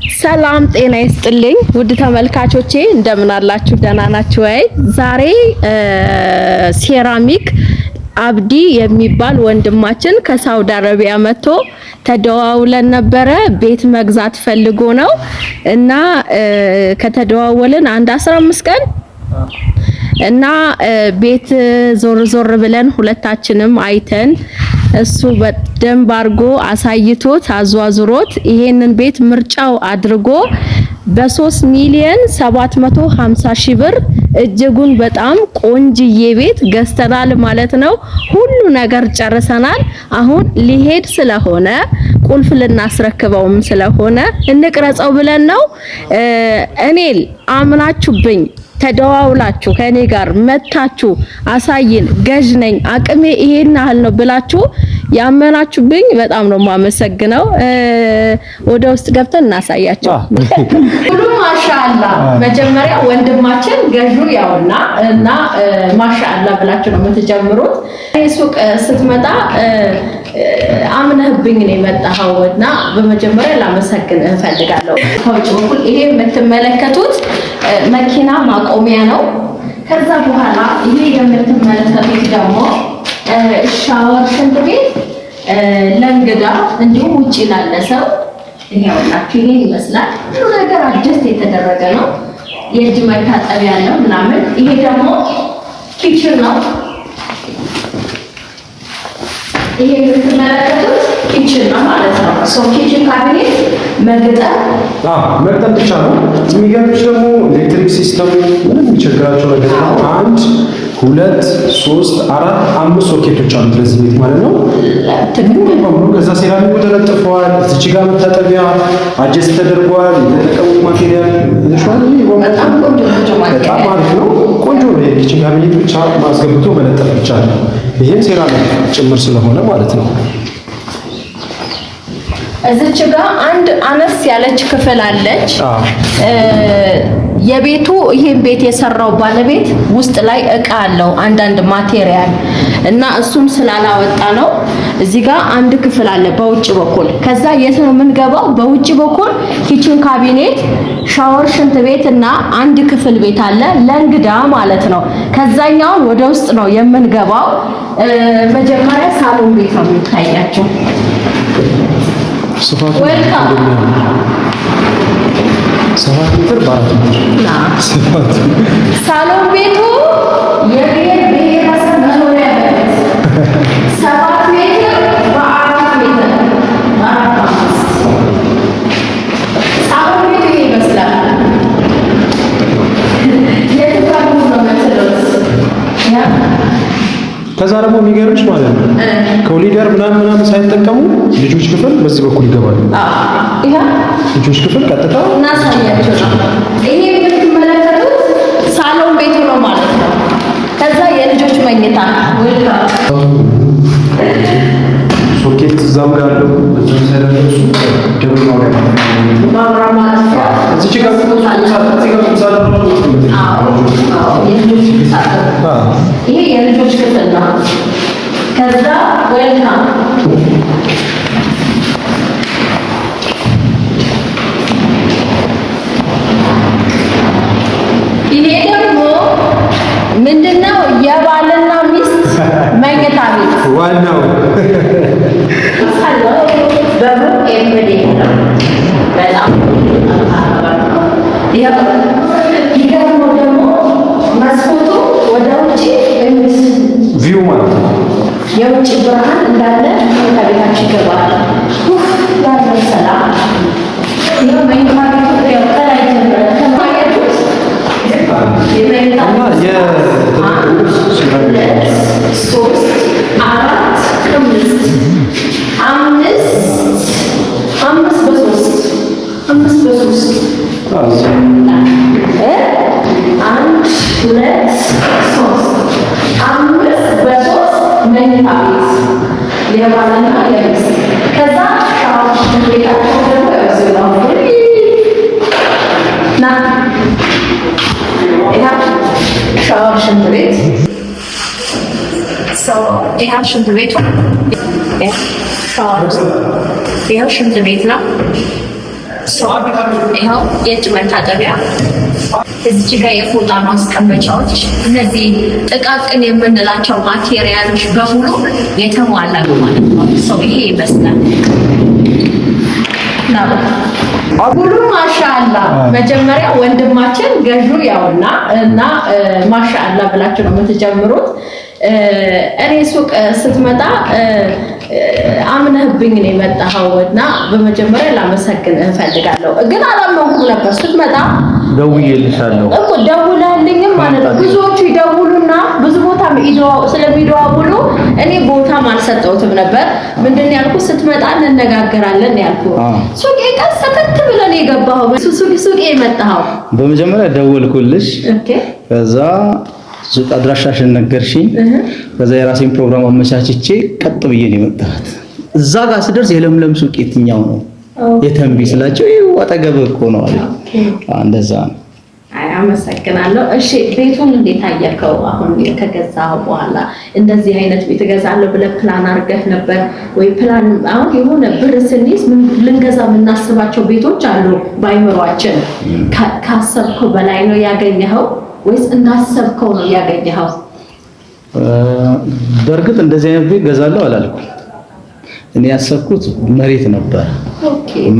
ሰላም ጤና ይስጥልኝ ውድ ተመልካቾቼ እንደምን አላችሁ? ደህና ናችሁ ወይ? ዛሬ ሴራሚክ አብዲ የሚባል ወንድማችን ከሳውዲ አረቢያ መጥቶ ተደዋውለን ነበረ። ቤት መግዛት ፈልጎ ነው እና ከተደዋወልን አንድ 15 ቀን እና ቤት ዞር ብለን ሁለታችንም አይተን እሱ በደንብ አርጎ አሳይቶት አዟዙሮት ይሄንን ቤት ምርጫው አድርጎ በ3 ሚሊዮን 750 ሺህ ብር እጅጉን በጣም ቆንጅዬ ቤት ገዝተናል ማለት ነው። ሁሉ ነገር ጨርሰናል። አሁን ሊሄድ ስለሆነ ቁልፍ ልናስረክበውም ስለሆነ እንቅረጸው ብለን ነው። እኔል አምናችሁብኝ ተደዋውላችሁ ከኔ ጋር መታችሁ አሳይን ገዥ ነኝ አቅሜ ይሄን ያህል ነው ብላችሁ ያመናችሁብኝ በጣም ነው ማመሰግነው። ወደ ውስጥ ገብተን እናሳያቸው። ሁሉ ማሻአላ መጀመሪያ ወንድማችን ገዡ ያውና እና ማሻአላ ብላችሁ ነው የምትጀምሩት። ሱቅ ስትመጣ አምነህብኝ ነው የመጣኸውና በመጀመሪያ ላመሰግን እፈልጋለሁ። ከውጭ በኩል ይሄ የምትመለከቱት መኪና ማቆሚያ ነው። ከዛ በኋላ ይሄ የምትመለከቱት ደግሞ ሻወር ሽንት ቤት ለእንግዳ እንዲሁም ውጪ ላለ ሰው ይሄውላችሁ ይሄ ይመስላል። ሁሉ ነገር አጀስት የተደረገ ነው። የእጅ መታጠቢያ ነው ምናምን። ይሄ ደግሞ ኪችን ነው። ይሄ የምትመለከቱት ኪችን ነው ማለት ነው። ኪችን ካቢኔት መግጠም ብቻ ነው። የሚገርምሽ ደግሞ ኤሌክትሪክ ሲስተሙ ምንም የሚቸግራቸው ነገር ነው። 1 2 3 4 5 ሶኬቶች አሉት ለዚህ ቤት ማለት ነው። ከዛ ሴራሚኩ ተለጥፈዋል። እዚች ጋር መታጠቢያ አጀስት ተደርጓል። የተጠቀሙት ማቴሪያል በጣም አሪፍ ነው። ቆንጆ ነው። የኪችን ካቢኔት ብቻ ማስገብቶ መለጠፍ ብቻ ነው። ይሄም ሴራሚክ ጭምር ስለሆነ ማለት ነው። እዚች ጋር አንድ አነስ ያለች ክፍል አለች። የቤቱ ይሄን ቤት የሰራው ባለቤት ውስጥ ላይ እቃ አለው አንዳንድ ማቴሪያል እና እሱም ስላላወጣ ነው። እዚህ ጋር አንድ ክፍል አለ በውጭ በኩል። ከዛ የት ነው የምንገባው? በውጭ በኩል ኪችን ካቢኔት፣ ሻወር፣ ሽንት ቤት እና አንድ ክፍል ቤት አለ ለእንግዳ ማለት ነው። ከዛኛውን ወደ ውስጥ ነው የምንገባው። መጀመሪያ ሳሎን ቤት ነው የሚታያቸው። ስፋቱ 7 ሜትር በ4 ሜትር ስፋቱ። ሳሎን ቤቱ የብሔር ብሔረሰብ መኖሪያ ቤት 7 ሜትር በ4 ሜትር ሳሎን ቤቱ ይመስላል። የትባሉ ነው መሰለኝ። ከዛ ደግሞ የሚገርምሽ ማለት ነው ኮሊደር ምናምን ሳይጠቀሙ ልጆች ክፍል በዚህ በኩል ይገባሉ። ይሄ ልጆች ክፍል ቀጥታ እናሳያቸው ነው። ይሄ የምትመለከቱት ሳሎን ቤቱ ነው ማለት ነው። ከዛ የልጆች መኝታ ሶኬት እዛም ጋር አለው። እዚህ ሰለፈሱ ደብል ማብራት እዚህ ጋር ይሄ የልጆች ክፍል ነው። ከዛ ዌልካም ይሄ ደግሞ ምንድነው? የባልና ሚስት መኝታ ቤት ዋናው በሩ ኤምዲ ነው። በጣም ይገርመው ደግሞ መስኮቱ ወደ ውጪ ቪው ማለት ነው። የውጭ ብርሃን እንዳለ ከቤታችን ይገባል። ያለው ሰላም ይሄው መኝታ ቤቱ ያው ከላይ ጀምሮ ከማየቱት የመኝታ ሶስት አራት አምስት በሶስት አንድ ሁለት ሶስት 5 በ3 መኝታ ቤት የባልና የሚስት። ከዛ ሻወር ቤታቸው ደግሞ ያው ና ይሄ ሻወር ሽንት ቤት ይሄ ሽንት ቤቱ ሻወር ይሄ ሽንት ቤት ነው። ይኸው የእጅ መታጠቢያ እዚህ ጋር የፎጣ ማስቀመጫዎች እነዚህ ጥቃቅን የምንላቸው ማቴሪያሎች በሙሉ የተሟላ ነው ማለት ነው። ሰው ይሄ ይመስላል ነው ሁሉ ማሻአላ። መጀመሪያ ወንድማችን ገዡ ያውና እና ማሻአላ ብላችሁ ነው የምትጀምሩት። እኔ ሱቅ ስትመጣ አምነህብኝ ነው የመጣኸውና በመጀመሪያ ላመሰግን እንፈልጋለሁ። ግን አላመንኩም ነበር ስትመጣ ደውዬልሻለሁ እኮ ደውላለኝም ማለት ነው። ብዙዎቹ ይደውሉና ብዙ ቦታ ስለሚደዋውሉ እኔ ቦታም አልሰጠሁትም ነበር። ምንድነው ያልኩት ስትመጣ እንነጋገራለን ያልኩት። ሱቄ ቀሰከት ብለን የገባኸው ሱቄ የመጣኸው በመጀመሪያ ደወልኩልሽ። ከዛ ሱቅ አድራሻሽን ነገርሽኝ። ከዛ የራሴን ፕሮግራም አመቻችቼ ቀጥ ብዬ ነው የመጣሁት። እዛ ጋር ስደርስ የለምለም ሱቅ የትኛው ነው የተንቢ ስላቸው ይሄው አጠገብ እኮ ነው አለ። እንደዛ ነው። አመሰግናለሁ። እሺ ቤቱን እንዴት አየከው? አሁን ከገዛው በኋላ እንደዚህ አይነት ቤት እገዛለሁ ብለህ ፕላን አድርገህ ነበር ወይ? ፕላን አሁን የሆነ ብር ስንይዝ ልንገዛ የምናስባቸው ቤቶች አሉ ባይምሯችን። ካሰብከው በላይ ነው ያገኘኸው ወይስ እንዳሰብከው ነው ያገኘኸው? በእርግጥ እንደዚህ አይነት ቤት ገዛለሁ አላልኩም። እኔ ያሰብኩት መሬት ነበር።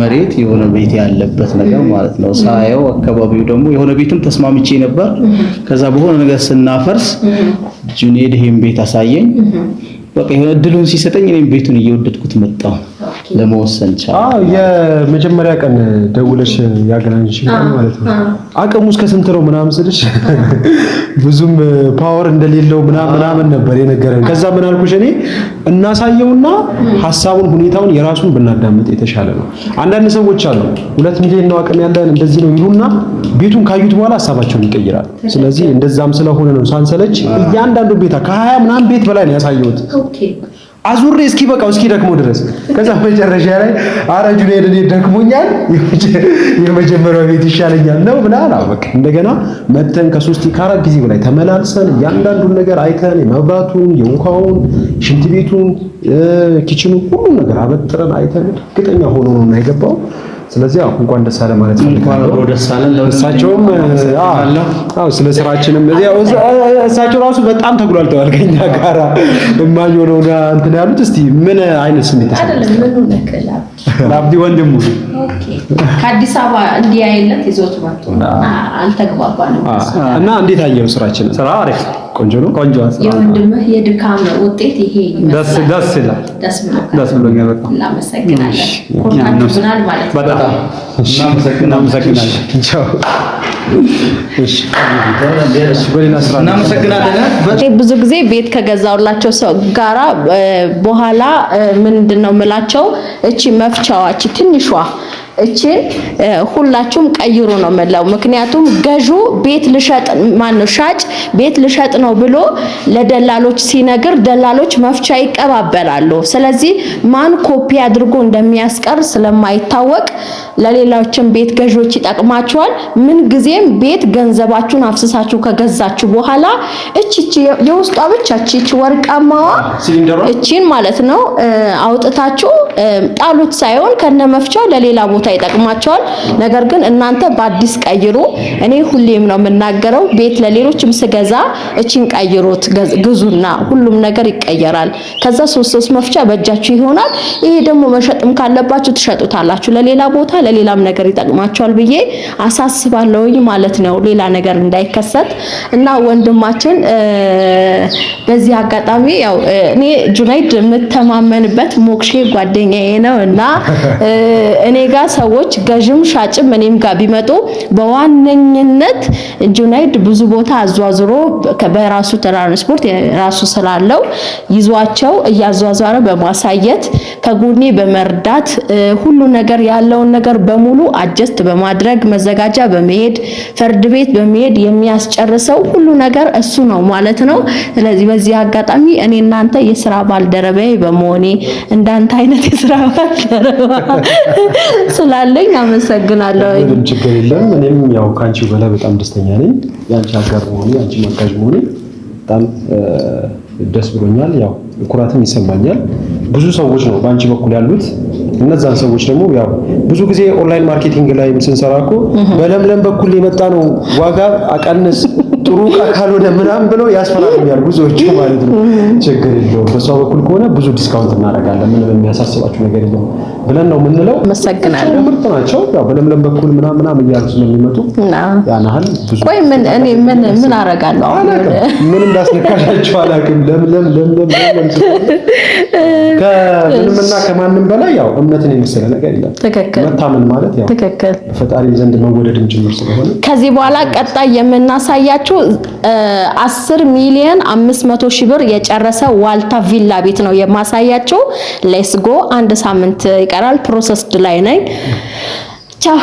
መሬት የሆነ ቤት ያለበት ነገር ማለት ነው። ሳየው አካባቢው ደግሞ የሆነ ቤትም ተስማምቼ ነበር። ከዛ በሆነ ነገር ስናፈርስ ጁኔድ ይሄን ቤት አሳየኝ። በቃ የሆነ እድሉን ሲሰጠኝ እኔም ቤቱን እየወደድኩት መጣሁ። ለመወሰን ቻለ። የመጀመሪያ ቀን ደውለሽ ያገናኝሽ ማለት ነው። አቅሙ እስከ ስንት ነው ምናምን ስልሽ ብዙም ፓወር እንደሌለው ምናምን ነበር የነገረን። ከዛ ምን አልኩሽ እኔ እናሳየውና ሐሳቡን ሁኔታውን የራሱን ብናዳምጥ የተሻለ ነው። አንዳንድ ሰዎች አሉ 2 ሚሊዮን ነው አቅም ያለን እንደዚህ ነው ይሉና ቤቱን ካዩት በኋላ ሐሳባቸውን ይቀይራል። ስለዚህ እንደዛም ስለሆነ ነው ሳንሰለች እያንዳንዱ ቤታ ከ20 ምናምን ቤት በላይ ነው ያሳየሁት። አዙሬ እስኪ በቃው እስኪ ደክሞ ድረስ። ከዛ መጨረሻ ላይ አረ ጁኔድ እኔ ደክሞኛል የመጀመሪያው ቤት ይሻለኛል ነው ብላና በቃ እንደገና መተን ከ3 ከ4 ጊዜ በላይ ተመላልሰን እያንዳንዱን ነገር አይተን የመብራቱን፣ የውሃውን፣ ሽንት ቤቱን፣ ኪችኑን ሁሉ ነገር አበጥረን አይተን እርግጠኛ ሆኖ ነው የገባው። ስለዚህ እንኳን ደስ አለ ማለት ፈልጋለሁ። እሳቸውም ስለ ስራችንም እሳቸው ራሱ በጣም ተጉላልተዋል ከኛ ጋራ እማኝ ሆነው እንትን ያሉት። እስቲ ምን አይነት ስሜት አይደለም ምን ነከላ አብዲ ወንድሙ ከአዲስ አበባ እንዲህ አይነት ይዞት መጥቶ አልተግባባንም እና እንዴት አየው ስራችን? ስራ አሪፍ ቆንጆ ነው። ቆንጆ ነው። የወንድምህ የድካም ውጤት ይሄ ደስ ይላል። ደስ ብሎኛል በጣም እናመሰግናለን። ኮንታክቱናል ማለት በጣም እናመሰግናለን። ቻው። እሺ እናመሰግናለን። ብዙ ጊዜ ቤት ከገዛውላቸው ሰው ጋራ በኋላ ምንድነው ምላቸው እቺ መፍቻዋች ትንሿ እቺን ሁላችሁም ቀይሩ ነው መላው። ምክንያቱም ገዡ ቤት ልሸጥ ማነው ሻጭ ቤት ልሸጥ ነው ብሎ ለደላሎች ሲነግር ደላሎች መፍቻ ይቀባበላሉ። ስለዚህ ማን ኮፒ አድርጎ እንደሚያስቀር ስለማይታወቅ ለሌላዎችም ቤት ገዦች ይጠቅማቸዋል። ምን ጊዜም ቤት ገንዘባችሁን አፍስሳችሁ ከገዛችሁ በኋላ እቺ የውስጧ ብቻ እቺ ወርቃማዋ እቺን ማለት ነው አውጥታችሁ ጣሉት ሳይሆን ከነመፍቻው ለሌላ ቦታ ይጠቅማቸዋል። ነገር ግን እናንተ በአዲስ ቀይሩ። እኔ ሁሌም ነው የምናገረው ቤት ለሌሎችም ስገዛ እቺን ቀይሩት ግዙና ሁሉም ነገር ይቀየራል። ከዛ 3 መፍቻ በእጃችሁ ይሆናል። ይሄ ደግሞ መሸጥም ካለባችሁ ትሸጡታላችሁ። ለሌላ ቦታ ለሌላም ነገር ይጠቅማቸዋል ብዬ አሳስባለሁኝ ማለት ነው። ሌላ ነገር እንዳይከሰት እና ወንድማችን በዚህ አጋጣሚ ያው እኔ ጁናይድ የምተማመንበት ሞክሼ ጓደኛዬ ነው እና እኔ ጋር ሰዎች ገዥም ሻጭም እኔም ጋር ቢመጡ በዋነኝነት ጁናይድ ብዙ ቦታ አዟዝሮ በራሱ ትራንስፖርት ራሱ ስላለው ይዟቸው እያዟዟረ በማሳየት ከጎኔ በመርዳት ሁሉ ነገር ያለውን ነገር በሙሉ አጀስት በማድረግ መዘጋጃ በመሄድ ፍርድ ቤት በመሄድ የሚያስጨርሰው ሁሉ ነገር እሱ ነው ማለት ነው። ስለዚህ በዚህ አጋጣሚ እኔ እናንተ የሥራ ባልደረባዬ በመሆኔ እንዳንተ አይነት የሥራ ባልደረባ ስላለኝ አመሰግናለሁ። ምንም ችግር የለም። እኔም ያው ካንቺ በላይ በጣም ደስተኛ ነኝ። ያንቺ አጋር መሆኔ ያንቺ ማጋዥ መሆኔ በጣም ደስ ብሎኛል። ያው ኩራትም ይሰማኛል። ብዙ ሰዎች ነው ባንቺ በኩል ያሉት እነዛን ሰዎች ደግሞ ያው ብዙ ጊዜ ኦንላይን ማርኬቲንግ ላይ ስንሰራ እኮ በለምለም በኩል የመጣ ነው ዋጋ አቀንስ ጥሩ ዕቃ ካልሆነ ምናምን ብለው ያስፈራሩኛል ብዙዎቹ ማለት ነው። ችግር የለውም በሷ በኩል ከሆነ ብዙ ዲስካውንት እናደርጋለን ምንም የሚያሳስባችሁ ነገር የለም ብለን ነው የምንለው። መሰግናለሁ። ምርጥ ናቸው። ያው በለምለም በኩል ምናምን እያሉ ስለሚመጡ ያናህል ብዙ ቆይ ምን አደርጋለሁ አሁን ምን እንዳስነካሻቸው አላውቅም። ለምለም ከምንምና ከማንም በላይ ያው እምነትን የመሰለ ነገር የለም። ትክክል። መታመን ማለት ያው ትክክል ፈጣሪ ዘንድ መወደድም ጭምር ስለሆነ ከዚህ በኋላ ቀጣይ የምናሳያችሁ 10,500,000 ብር የጨረሰ ዋልታ ቪላ ቤት ነው የማሳያችሁ። ሌትስ ጎ። አንድ ሳምንት ይቀራል። ፕሮሰስድ ላይ ነኝ። ቻው